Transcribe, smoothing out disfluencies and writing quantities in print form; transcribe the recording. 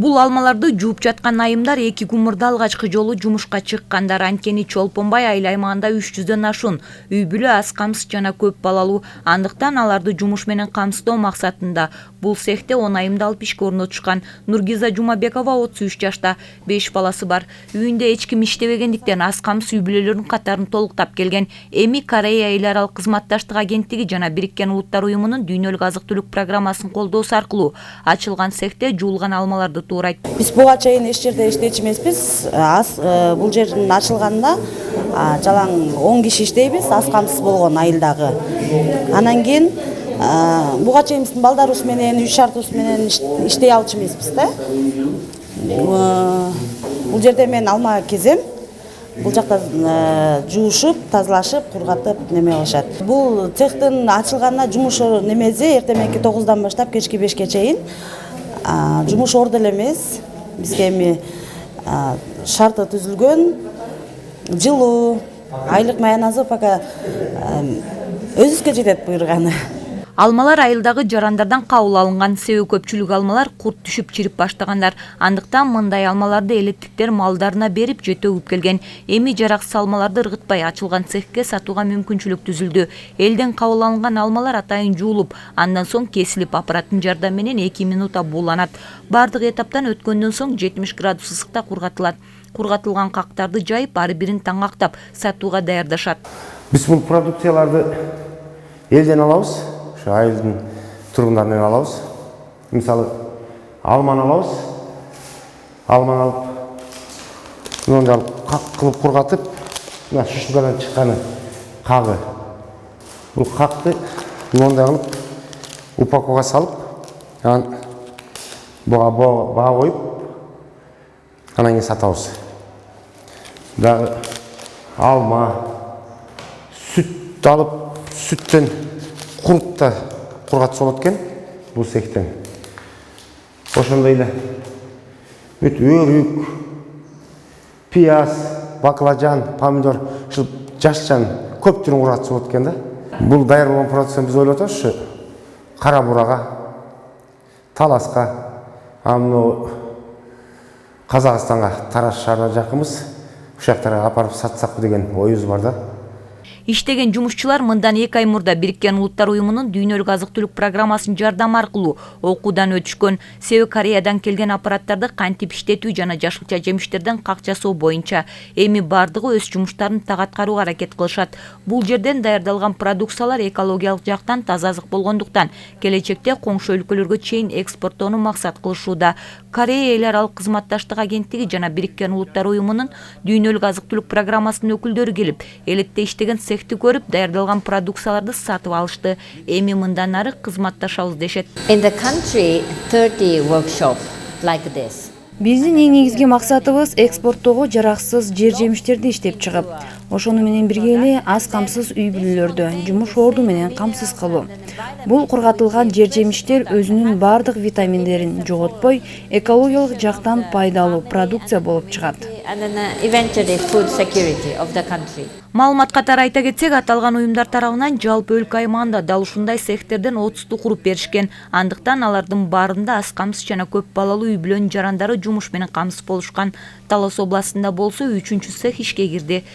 Бул алмаларды жууп жаткан айымдар 2 күн мурда алгачкы жолу жумушка чыккандар. Анткени Чолпонбай айыл аймагында 300дөн ашуун үй бүлө аз камсыз жана көп балалуу. Андыктан аларды жумуш менен камсыздоо максатында бул цехте 10 айымды алып ишке орнотушкан. Нургиза Жумабекова 33 жашта, 5 баласы бар. Үйүндө эч ким иштебегендиктен аз камсыз үй бүлөлөрдүн катарын толуктап келген. Эми Корея эл аралык кызматташтык агенттиги жана Бириккен Улуттар уюмунун Дуйнолук азык-түлүк программасын колдоосу аркылуу ачылган цехте жуулган алмаларды туурайт. Биз буга чейин эч жерде иштечү эмеспиз. Бул жердин ачылганында жалаң 10 киши иштейбиз, аз камсыз болгон айылдагы. Анан кийин буга чейин биздин балдарыбыз менен, үй шартыбыз менен иштей алчу эмеспиз да. Бул жерде мен алма кезем. Бул жакта жуушуп, тазалашып, кургатып неме кылышат. Бул цехтин ачылганына жумуш немеси эртеменки 9-дан баштап кечки 5ке чейин жумуш орду эле эмес. Бизге эми шарты түзүлгөн, жылуу, айлык маяназы пока өзүбүзгө жетет буйруганы. Алмалар айылдагы жарандардан кабыл алынган. Себеби көпчүлүк алмалар курт түшүп чирип баштагандар. Андыктан мындай алмаларды элеттиктер малдарына берип жетөгүп келген. Эми жараксыз алмаларды ыргытпай ачылган цехке сатууга мүмкүнчүлүк түзүлдү. Элден кабыл алынган алмалар атайын жуулуп, андан соң кесилип аппараттын жардамы менен 2 минутта бууланат. Бардык этаптан өткөндөн соң 70 градус ысыкта кургатылат. Кургатылган кактарды жайып, ары бирин таңактап сатууга даярдашат. Биз бул продукцияларды элден алабыз. Айылдын тургундарынан алабыз. Мисалы, алманы алабыз. Алманы алып, мындай как кылып кургатып, мына шушугадан чыкканы кагы. Бул какты мындай кылып упаковкага салып, анан баа коюп, анан кийин сатабыз. Дагы алма, сүт алып, сүттен курутта кургатса болот экен бул цехтен. Ошондой эле өрүк, пияз, баклажан, помидор, ушул жашылчанын көп түрүн кургатса болот экен да. Бул даяр болгон продукцияны биз ойлоп атабыз, ушу Кара-Буурага, Таласка, мына Казакстанга, Тараз шаарына жакынбыз. Ушул жактарга апарып сатсак деген оюбуз бар да. Иштеген жумушчулар мындан 2 ай мурда Бириккен Улуттар уюмунун Дуйнолук азык-түлүк программасынын жардамы аркылуу окуудан өтүшкөн. Себеби Кореядан келген аппараттарды кантип иштетүү жана жашылча жемиштерден как жасоо боюнча эми бардыгы өз жумуштарын так аткарууга аракет кылышат. Бул жерден даярдалган продукциялар экологиялык жактан таза азык болгондуктан келечекте коңшу өлкөлөргө чейин экспорттоону максат кылышууда. Корея эл аралык кызматташтык агенттиги жана Бириккен Улуттар уюмунун Дуйнолук азык-түлүк программасынын өкүлдөрү келип, элетте иштеген цехти көрүп, даярдалган продукцияларды сатып алышты. Эми мындан ары кызматташабыз дешет. In the country 30 workshop like this. Биздин эң негизги максатыбыз экспорттоого жараксыз жер жемиштерди иштеп чыгып, ошону менен бирге эле аз камсыз үй бүлөлөрдө жумуш орду менен камсыз кылуу. Бул кургатылган жер жемиштер өзүнүн бардык витаминдерин жоготпой, экологиялык жактан пайдалуу продукция болуп чыгат. And then eventually food security of the country. Маалымат катары айта кетсек, аталган уюмдар тарабынан жалпы өлкө аймагында дал ушундай цехтерден 30 куруп беришкен. Андыктан алардын баарында аз камсыз жана көп балалуу үй бүлөнүн жарандары жумуш менен камсыз болушкан. Талас областында болсо 3-цех ишке кирди.